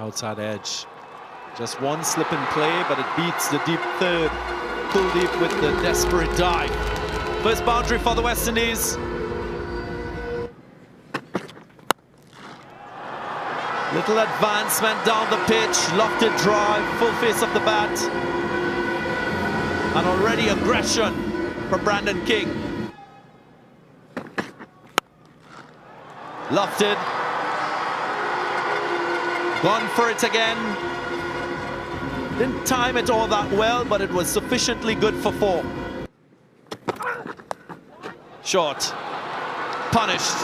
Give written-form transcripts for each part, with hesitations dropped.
outside edge. Just one slip and play, but it beats the deep third. Kuldeep with the desperate dive. First boundary for the West Indies. Little advancement down the pitch, lofted drive, full face of the bat. And already aggression from Brandon King. Lofted. Gone for it again. Didn't time it all that well, but it was sufficiently good for 4. Short. Punished.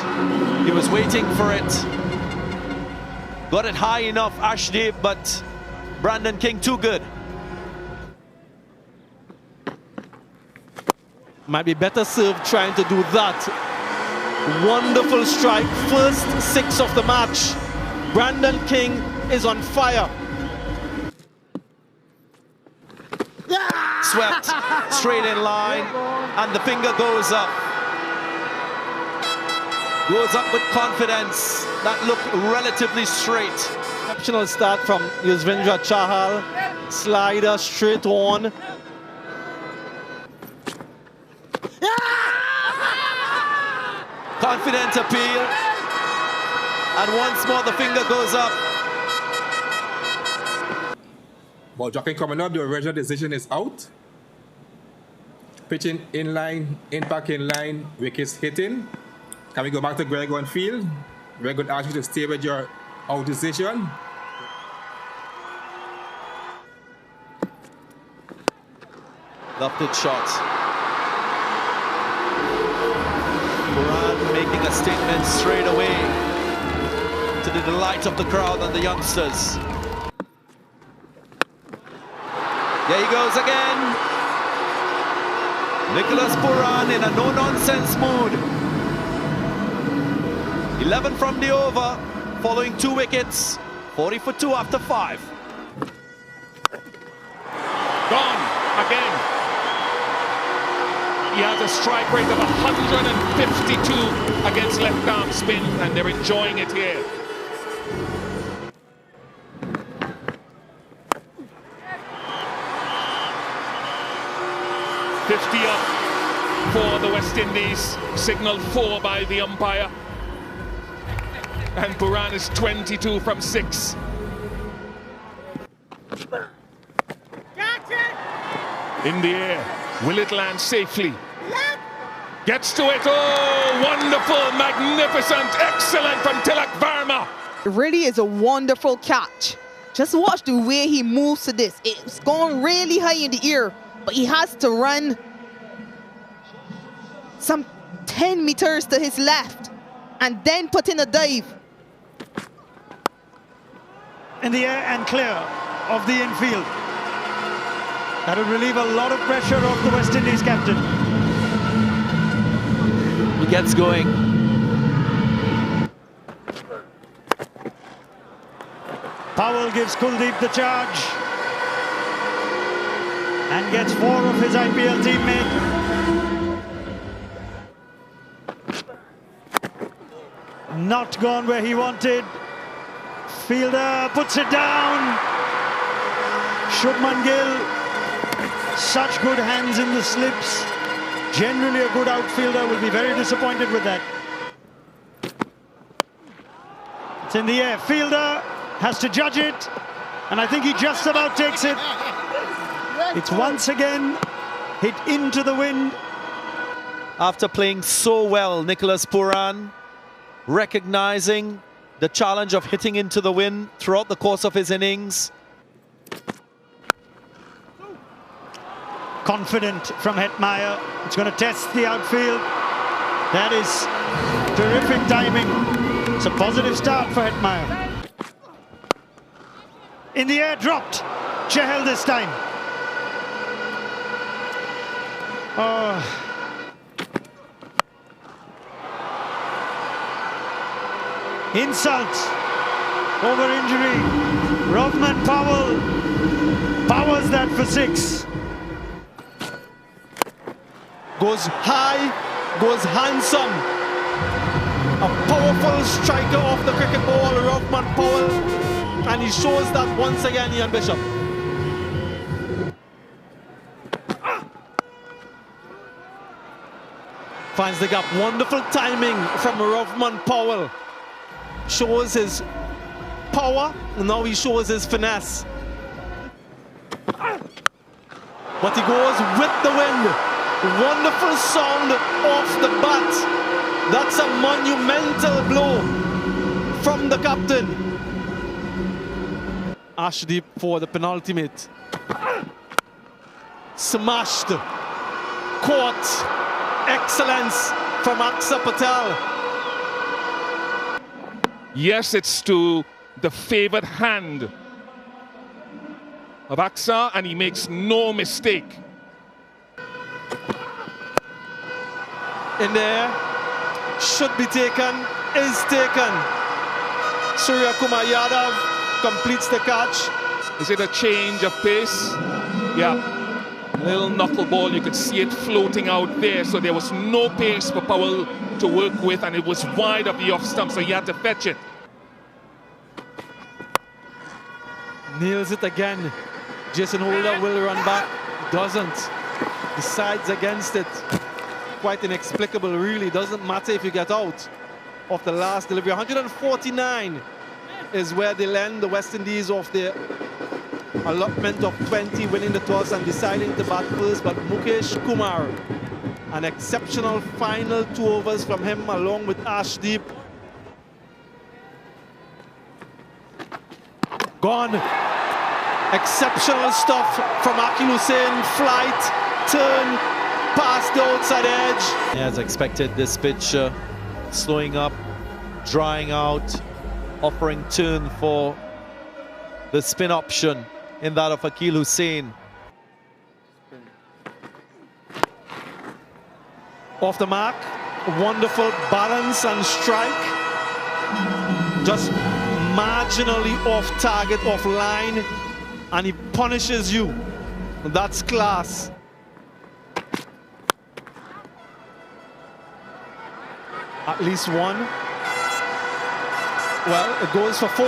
He was waiting for it. Got it high enough, Ashdeep, but Brandon King too good. Might be better served trying to do that. Wonderful strike, first 6 of the match. Brandon King is on fire. Swept straight in line, and the finger goes up. Goes up with confidence. That looked relatively straight. Exceptional start from Yuzvendra Chahal. Slider straight on. Confident appeal. And once more the finger goes up. Ball jockey coming up, the original decision is out. Pitching in line, impact in line, wickets hitting. Can we go back to Greg on field? Greg would ask you to stay with your out decision. Lofted shot. Pooran making a statement straight away to the delight of the crowd and the youngsters. There he goes again. Nicholas Pooran in a no-nonsense mood. 11 from the over, following 2 wickets. 40 for 2 after 5. Gone again. He has a strike rate of 152 against left arm spin, and they're enjoying it here. Up for the West Indies, signaled 4 by the umpire. And Pooran is 22 from 6. In the air, will it land safely? Gets to it, oh, wonderful, magnificent, excellent from Tilak Varma. It really is a wonderful catch. Just watch the way he moves to this. It's gone really high in the air, but he has to run some 10 meters to his left and then put in a dive. In the air and clear of the infield. That will relieve a lot of pressure off the West Indies captain. He gets going. Powell gives Kuldeep the charge and gets 4 of his IPL teammates. Not gone where he wanted. Fielder puts it down. Shubman Gill, such good hands in the slips. Generally a good outfielder, will be very disappointed with that. It's in the air. Fielder has to judge it, and I think he just about takes it. It's once again hit into the wind. After playing so well, Nicholas Pooran recognizing the challenge of hitting into the wind throughout the course of his innings. Confident from Hetmeyer. It's going to test the outfield. That is terrific timing. It's a positive start for Hetmeyer. In the air, dropped. Chahal this time. Oh. Insult over injury. Rovman Powell powers that for 6. Goes high, goes handsome. A powerful striker off the cricket ball, Rovman Powell. And he shows that once again, Ian Bishop. Finds the gap. Wonderful timing from Rovman Powell. Shows his power, and now he shows his finesse. But he goes with the wind. Wonderful sound off the bat. That's a monumental blow from the captain. Ashdeep for the penultimate. Smashed. Caught. Excellence from Aksa Patel. Yes, it's to the favored hand of Aksa, and he makes no mistake. In there, should be taken, is taken. Surya Kumar Yadav completes the catch. Is it a change of pace? Yeah. Little knuckleball, you could see it floating out there, so there was no pace for Powell to work with, and it was wide of the off stump, so he had to fetch it. Nails it again. Jason Holder will run back. Doesn't. Decides against it. Quite inexplicable, really. Doesn't matter if you get out of the last delivery. 149 is where they land the West Indies off their allotment of 20, winning the toss and deciding to bat first. But Mukesh Kumar, an exceptional final 2 overs from him along with Ashdeep. Gone. Exceptional stuff from Akil Hussain. Flight, turn, past the outside edge. Yeah, as expected, this pitch slowing up, drying out, offering turn for the spin option in that of Akil Hussain. Off the mark, wonderful balance and strike. Just marginally off target, off line, and he punishes you. That's class. At least one. Well, it goes for 4.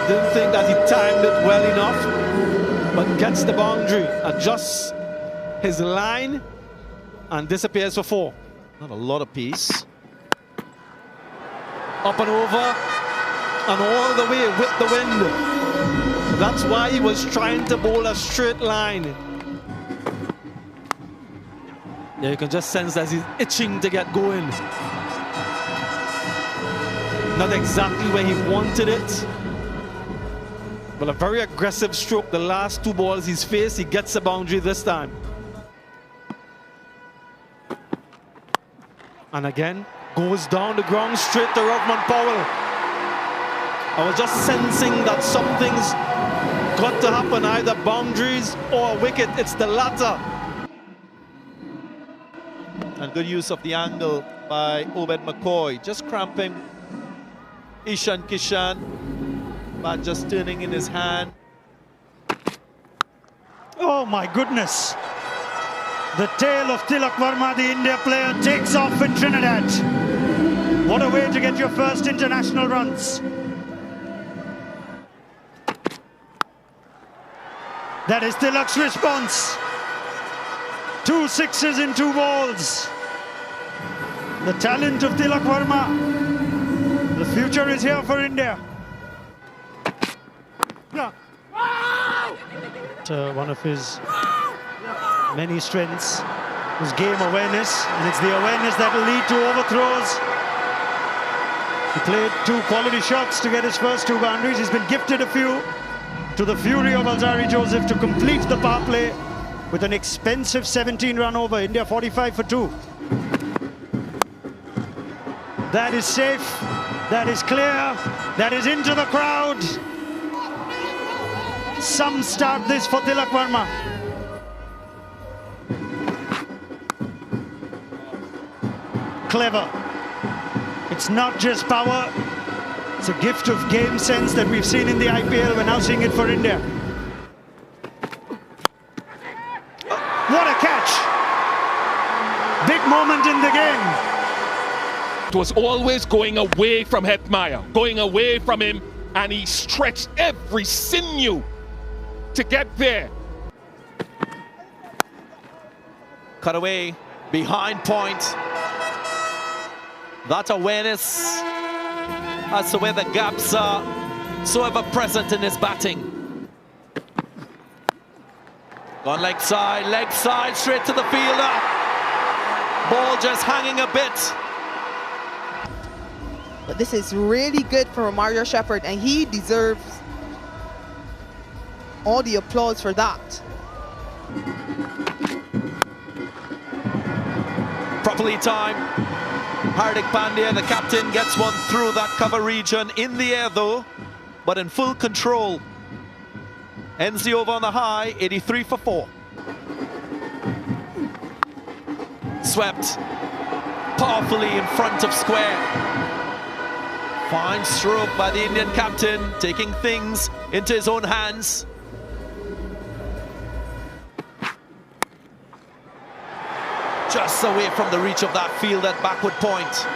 Didn't think that he timed it well enough, but gets the boundary, adjusts his line, and disappears for 4. Not a lot of pace. Up and over, and all the way with the wind. That's why he was trying to bowl a straight line. Yeah, you can just sense that he's itching to get going. Not exactly where he wanted it, but a very aggressive stroke. The last 2 balls he's faced, he gets the boundary this time. And again, goes down the ground straight to Rovman Powell. I was just sensing that something's got to happen, either boundaries or a wicket. It's the latter. And good use of the angle by Obed McCoy. Just cramping Ishan Kishan, but just turning in his hand. Oh my goodness. The tail of Tilak Verma, the India player, takes off in Trinidad. What a way to get your first international runs. That is Tilak's response. 2 sixes in 2 balls. The talent of Tilak Verma. The future is here for India. One of his many strengths is game awareness, and it's the awareness that will lead to overthrows. He played 2 quality shots to get his first 2 boundaries. He's been gifted a few, to the fury of Alzari Joseph, to complete the power play with an expensive 17-run over. India 45 for 2. That is safe. That is clear. That is into the crowd. Some start this for Tilak Verma. Clever. It's not just power. It's a gift of game sense that we've seen in the IPL. We're now seeing it for India. What a catch! Big moment in the game. It was always going away from Hetmeyer, going away from him, and he stretched every sinew to get there. Cut away, behind point. That awareness as to where the gaps are so ever present in his batting. Gone leg side, straight to the fielder. Ball just hanging a bit. But this is really good for Mario Shepherd, and he deserves all the applause for that. Properly timed. Hardik Pandya, the captain, gets one through that cover region. In the air though, but in full control. Ends the over on the high, 83 for 4. Swept powerfully in front of square. Fine stroke by the Indian captain, taking things into his own hands. Just away from the reach of that field at backward point.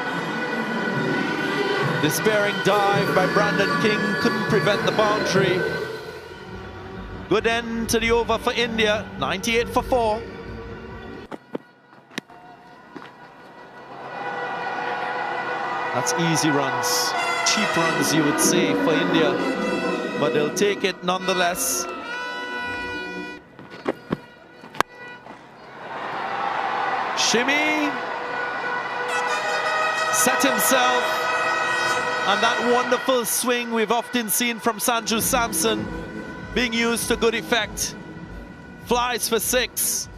Despairing dive by Brandon King couldn't prevent the boundary. Good end to the over for India, 98 for 4. That's easy runs, cheap runs you would say for India, but they'll take it nonetheless. Shimmy set himself, and that wonderful swing we've often seen from Sanju Samson being used to good effect. Flies for 6.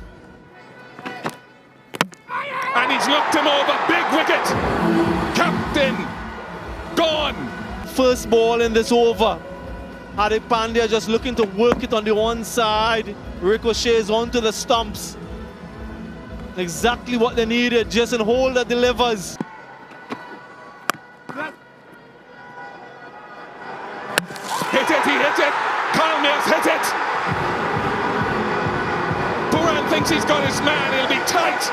And he's knocked him over, big wicket. Captain, gone. First ball in this over. Hardik Pandya just looking to work it on the one side. Ricochets onto the stumps. Exactly what they needed. Jason Holder delivers. Hit it, he hit it. Kyle Mills hit it. Buran thinks he's got his man, he'll be tight.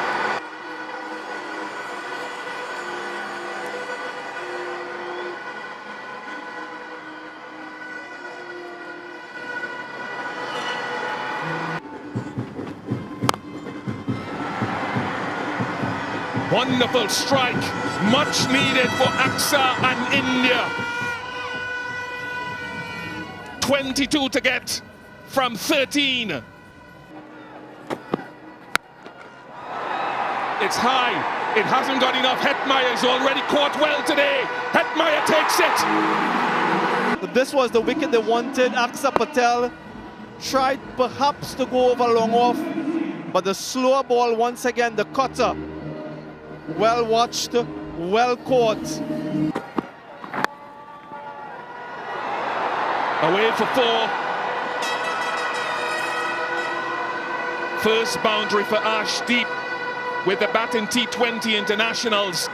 Wonderful strike, much needed for AXA and India. 22 to get from 13. It's high, it hasn't got enough. Hetmeyer's already caught well today. Hetmeyer takes it. This was the wicket they wanted. Aksa Patel tried perhaps to go over long off, but the slower ball once again, the cutter. Well watched, well caught. Away for 4. First boundary for Ash Deep with the bat in T20 internationals.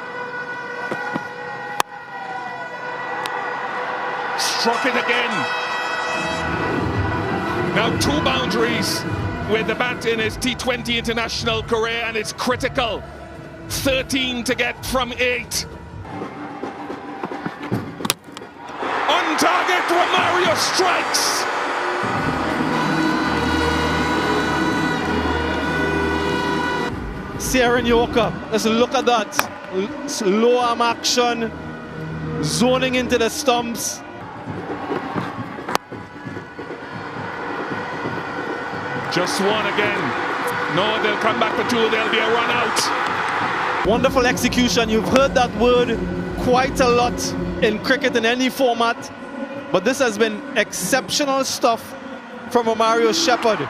Struck it again. Now 2 boundaries with the bat in his T20 international career, and it's critical. 13 to get from 8. On target, Romario strikes. Ciaran Yorker, let's look at that. Low arm action, zoning into the stumps. Just one again. No, they'll come back for 2. There'll be a run out. Wonderful execution. You've heard that word quite a lot in cricket in any format, but this has been exceptional stuff from Romario Shepherd.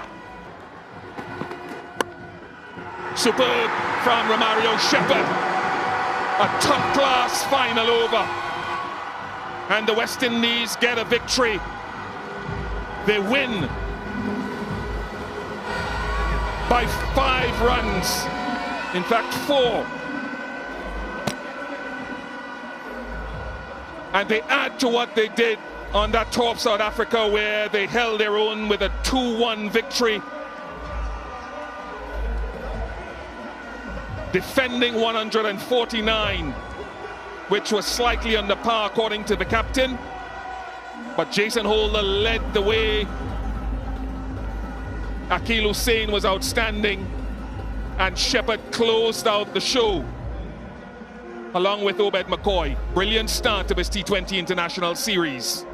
Superb from Romario Shepherd. A top-class final over. And the West Indies get a victory. They win by 5 runs. In fact, 4. And they add to what they did on that tour of South Africa, where they held their own with a 2-1 victory. Defending 149, which was slightly under par according to the captain. But Jason Holder led the way. Akil Hussain was outstanding. And Shepard closed out the show, along with Obed McCoy. Brilliant start to his T20 International Series.